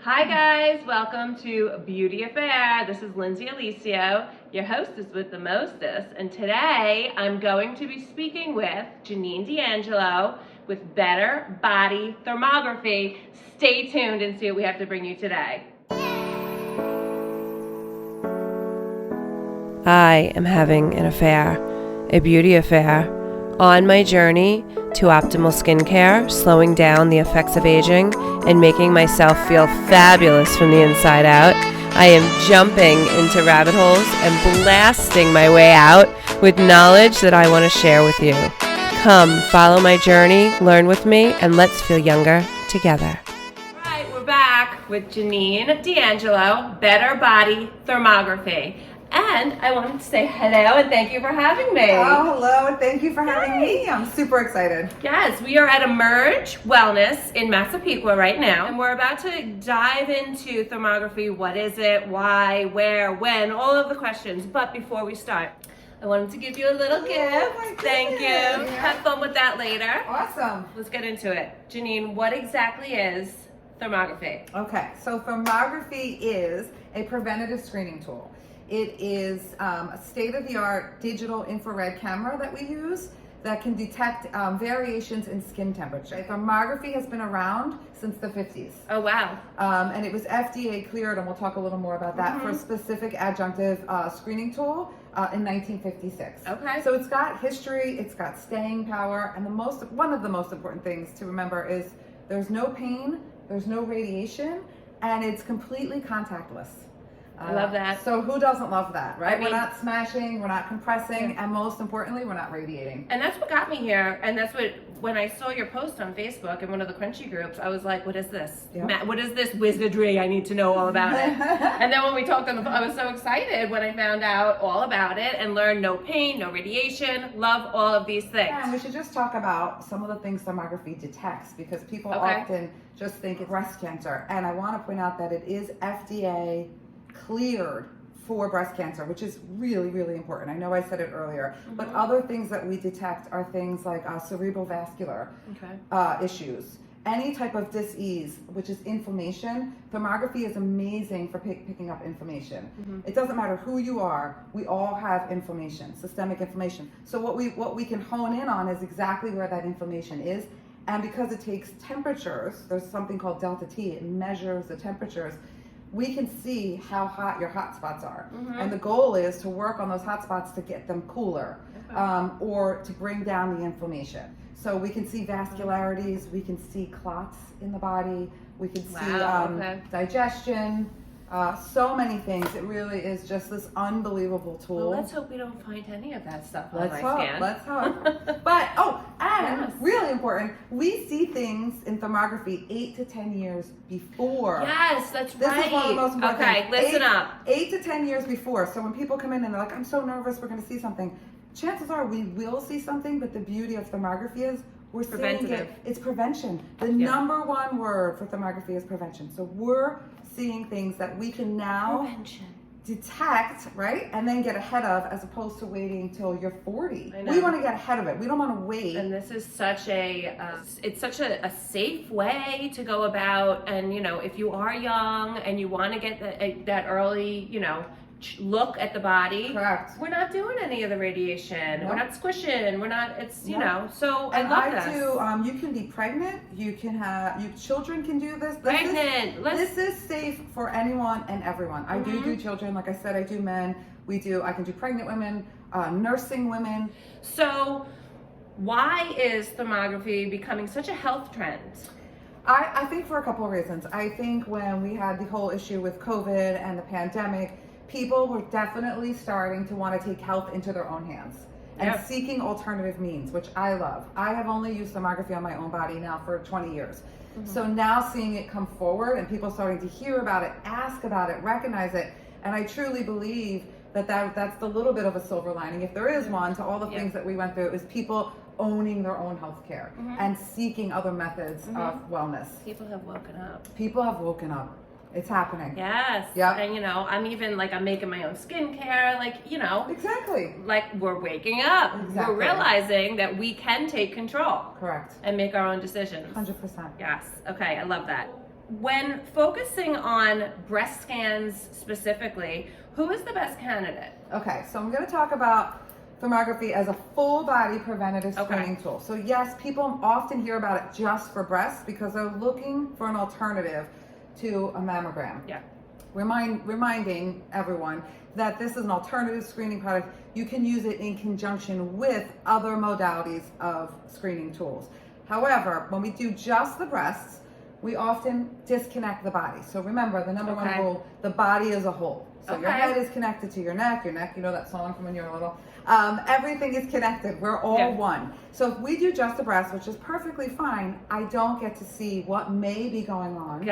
Hi guys, welcome to Beauty Affair. This is Lindsay Aliseo, your hostess with the mostest, and today I'm going to be speaking with Janine D'Angelo with Better Body Thermography. Stay tuned and see what we have to bring you today. I am having an affair, a beauty affair, on my journey to optimal skincare, slowing down the effects of aging, and making myself feel fabulous from the inside out. I am jumping into rabbit holes and blasting my way out with knowledge that I want to share with you. Come, follow my journey, learn with me, and let's feel younger together. All right, we're back with Janine D'Angelo, Better Body Thermography. And I wanted to say hello and thank you for having me. Oh, hello, and thank you for having me. I'm super excited. Yes, we are at Emerge Wellness in Massapequa right now, and we're about to dive into thermography. What is it? Why? Where? When? All of the questions. But before we start, I wanted to give you a little gift. Thank you. Yeah. Have fun with that later. Awesome. Let's get into it. Janine, what exactly is thermography? Okay, so thermography is a preventative screening tool. It is a state-of-the-art digital infrared camera that we use that can detect variations in skin temperature. Thermography has been around since the 50s. Oh, wow. And it was FDA cleared, and we'll talk a little more about that, for a specific adjunctive screening tool in 1956. Okay. So it's got history, it's got staying power, and one of the most important things to remember is there's no pain, there's no radiation, and it's completely contactless. I love that. So who doesn't love that, right? I mean, we're not smashing, we're not compressing, and most importantly, we're not radiating. And that's what got me here. And that's what, when I saw your post on Facebook in one of the crunchy groups, I was like, what is this? Yep. What is this wizardry? I need to know all about it. And then when we talked on the phone, I was so excited when I found out all about it and learned no pain, no radiation, love all of these things. Yeah, and we should just talk about some of the things thermography detects, because people often just think it's breast cancer. And I want to point out that it is FDA cleared for breast cancer, which is really, really important. I know I said it earlier, but other things that we detect are things like cerebrovascular issues, any type of dis-ease, which is inflammation. Thermography is amazing for picking up inflammation. It doesn't matter who you are, we all have inflammation, systemic inflammation. So what we can hone in on is exactly where that inflammation is. And because it takes temperatures, there's something called delta T, it measures the temperatures. We can see how hot your hot spots are. And the goal is to work on those hot spots to get them cooler, or to bring down the inflammation. So we can see vascularities, we can see clots in the body, we can see digestion, so many things. It really is just this unbelievable tool. Well, let's hope we don't find any of that stuff on my scan. Let's hope. But, really important, we see things in thermography 8 to 10 years before. Yes, that's This right. is one of the most important things. Listen up. 8 to 10 years before. So when people come in and they're like, I'm so nervous, we're going to see something. Chances are we will see something, but the beauty of thermography is we're seeing it. It's prevention. The number one word for thermography is prevention. So we're seeing things that we can now detect, right? And then get ahead of, as opposed to waiting till you're 40. We want to get ahead of it. We don't want to wait. And this is such it's such a safe way to go about. And, you know, if you are young and you want to get that early, you know, look at the body. Correct. We're not doing any of the radiation. Nope. We're not squishing. We're not, it's, you know, so and I love this. You can be pregnant. You can have, children can do this. This is safe for anyone and everyone. I do children. Like I said, I do men. I can do pregnant women, nursing women. So why is thermography becoming such a health trend? I think for a couple of reasons. I think when we had the whole issue with COVID and the pandemic, people were definitely starting to want to take health into their own hands and seeking alternative means, which I love. I have only used thermography on my own body now for 20 years. So now seeing it come forward and people starting to hear about it, ask about it, recognize it, and I truly believe that's the little bit of a silver lining, if there is one, to all the things that we went through, is people owning their own health care and seeking other methods of wellness. People have woken up. People have woken up. It's happening. Yes. Yeah. And you know, I'm even like, I'm making my own skincare, like, you know. Exactly. Like, we're waking up. Exactly. We're realizing that we can take control. Correct. And make our own decisions. 100%. Yes. Okay, I love that. when focusing on breast scans specifically, who is the best candidate? Okay, so I'm going to talk about thermography as a full body preventative screening tool. So yes, people often hear about it just for breasts because they're looking for an alternative to a mammogram. Yeah. Reminding everyone that this is an alternative screening product. You can use it in conjunction with other modalities of screening tools. However, when we do just the breasts, we often disconnect the body. So remember, the number one rule, the body as a whole. So your head is connected to your neck, you know that song from when you were little. Everything is connected. We're all one. So if we do just the breast, which is perfectly fine, I don't get to see what may be going on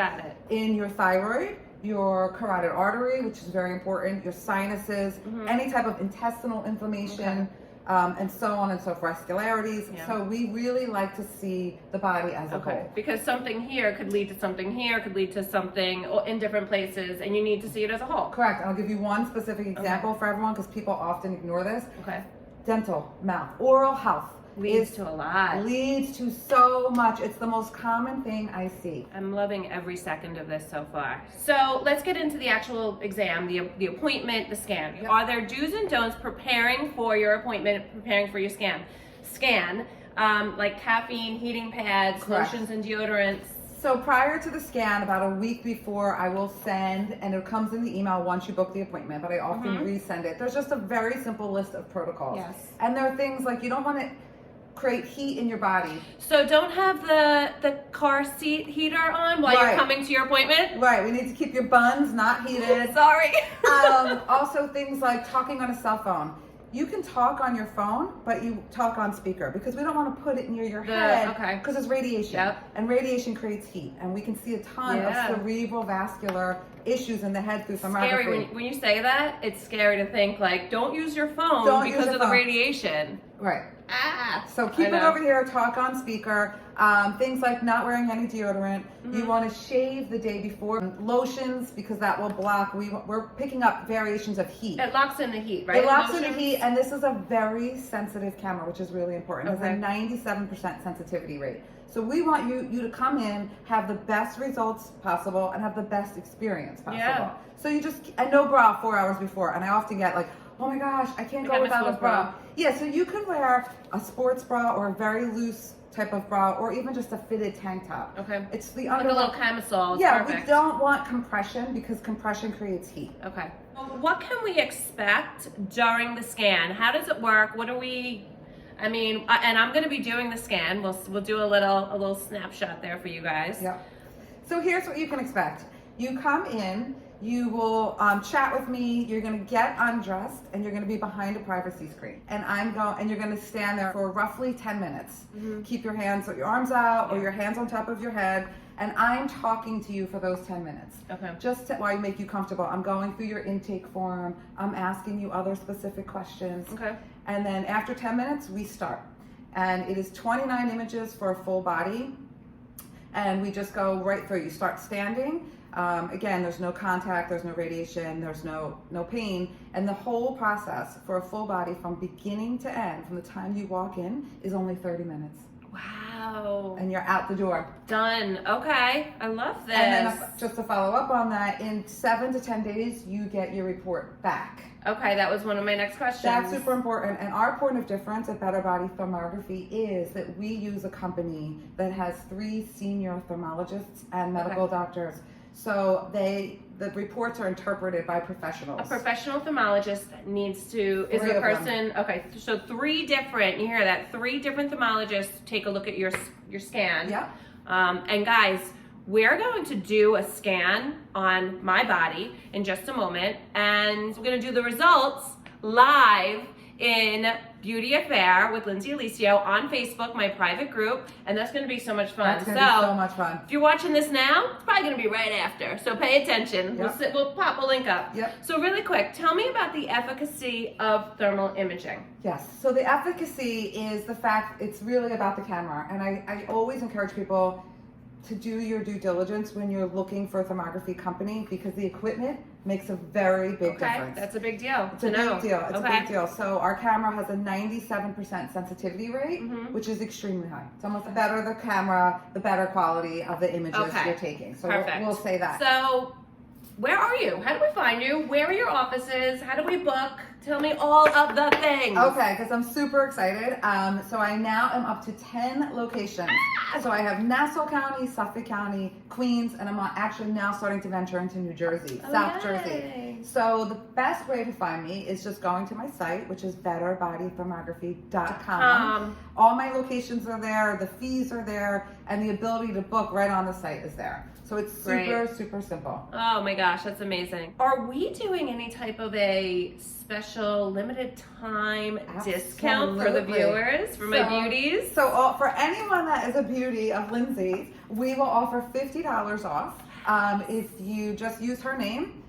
in your thyroid, your carotid artery, which is very important, your sinuses, any type of intestinal inflammation, and so on and so forth, vascularities. So we really like to see the body as a whole. Because something here could lead to something here, could lead to something in different places, and you need to see it as a whole. Correct. And I'll give you one specific example for everyone because people often ignore this. Dental, mouth, oral health. Leads to a lot. Leads to so much. It's the most common thing I see. I'm loving every second of this so far. So let's get into the actual exam, the appointment, the scan. Are there do's and don'ts preparing for your appointment, preparing for your scan? Like caffeine, heating pads, lotions and deodorants. So prior to the scan, about a week before, I will send, and it comes in the email once you book the appointment, but I often resend it. There's just a very simple list of protocols. And there are things like you don't want to create heat in your body. So don't have the car seat heater on while you're coming to your appointment? Right, we need to keep your buns not heated. Sorry. Also things like talking on a cell phone. You can talk on your phone, but you talk on speaker because we don't want to put it near your head because it's radiation. And radiation creates heat. And we can see a ton of cerebral vascular issues in the head through thermography. Scary. When you say that, it's scary to think like, don't use your phone because of the radiation. Right. So keep it over here, talk on speaker. Things like not wearing any deodorant. You want to shave the day before. Lotions, because that will block. We're picking up variations of heat. It locks in the heat, right? It locks in the heat, and this is a very sensitive camera, which is really important. It has a 97% sensitivity rate. So we want you to come in, have the best results possible, and have the best experience possible. So you and no bra 4 hours before. And I often get like, oh my gosh, I can't go without a bra. Yeah, so you could wear a sports bra or a very loose type of bra, or even just a fitted tank top. It's the like a little camisole. We don't want compression because compression creates heat. What can we expect during the scan? How does it work? What are we? I mean, and I'm going to be doing the scan. We'll do a little snapshot there for you guys. So here's what you can expect. You come in. You will chat with me. You're going to get undressed, and you're going to be behind a privacy screen. And you're going to stand there for roughly 10 minutes. Keep your arms out, or your hands on top of your head. And I'm talking to you for those 10 minutes. Just while you make you comfortable. I'm going through your intake form. I'm asking you other specific questions. And then after 10 minutes, we start. And it is 29 images for a full body. And we just go right through. You start standing. Again, there's no contact, there's no radiation, there's no pain, and the whole process for a full body from beginning to end, from the time you walk in, is only 30 minutes. Wow. And you're out the door. Done. Okay, I love this. And then just to follow up on that, in 7 to 10 days, you get your report back. Okay, that was one of my next questions. That's super important. And our point of difference at Better Body Thermography is that we use a company that has 3 senior thermologists and medical doctors. So the reports are interpreted by professionals. A professional thermologist is a person. Okay, so 3 different. You hear that? 3 different thermologists take a look at your scan. And guys, we're going to do a scan on my body in just a moment, and we're going to do the results live in Beauty Affair with Lindsay Aliseo on Facebook, my private group, and that's going to be so much fun. That's going to be so much fun. If you're watching this now, it's probably going to be right after, so pay attention. We'll pop a link up. So really quick, tell me about the efficacy of thermal imaging. Yes, so the efficacy is the fact it's really about the camera, and I always encourage people, to do your due diligence when you're looking for a thermography company, because the equipment makes a very big difference. That's a big deal. It's a big deal. It's a big deal. So our camera has a 97% sensitivity rate, which is extremely high. It's almost the better the camera, the better quality of the images you're taking. So we'll say that. So where are you? How do we find you? Where are your offices? How do we book? Tell me all of the things. Okay, because I'm super excited. So I now am up to 10 locations. So I have Nassau County, Suffolk County, Queens, and I'm actually now starting to venture into New Jersey, South Jersey. So the best way to find me is just going to my site, which is betterbodythermography.com. All my locations are there, the fees are there, and the ability to book right on the site is there. So it's super simple. Oh my gosh, that's amazing. Are we doing any type of a special limited time discount for the viewers, for my beauties? So for anyone that is a beauty of Lindsay, we will offer $50 off if you just use her name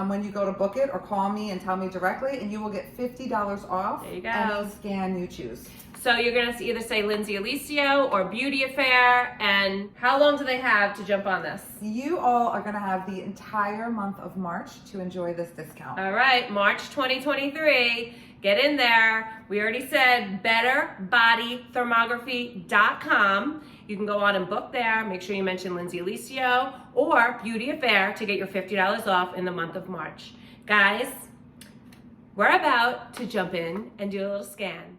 when you go to book it, or call me and tell me directly, and you will get $50 off any scan you choose. So you're going to either say Lindsay Aliseo or Beauty Affair, and how long do they have to jump on this? You all are going to have the entire month of March to enjoy this discount. All right, March 2023. Get in there. We already said betterbodythermography.com. You can go on and book there. Make sure you mention Lindsay Aliseo or Beauty Affair to get your $50 off in the month of March. Guys, we're about to jump in and do a little scan.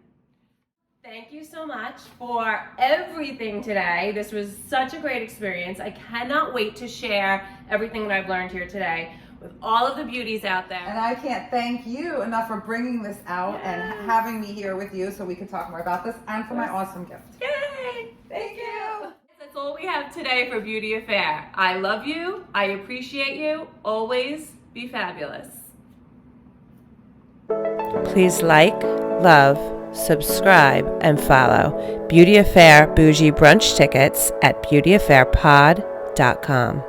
Thank you so much for everything today. This was such a great experience. I cannot wait to share everything that I've learned here today with all of the beauties out there. And I can't thank you enough for bringing this out and having me here with you so we can talk more about this, and for my awesome gift. Yay! Thank you. That's all we have today for Beauty Affair. I love you. I appreciate you. Always be fabulous. Please like, love, subscribe, and follow Beauty Affair Bougie Brunch Tickets at beautyaffairpod.com.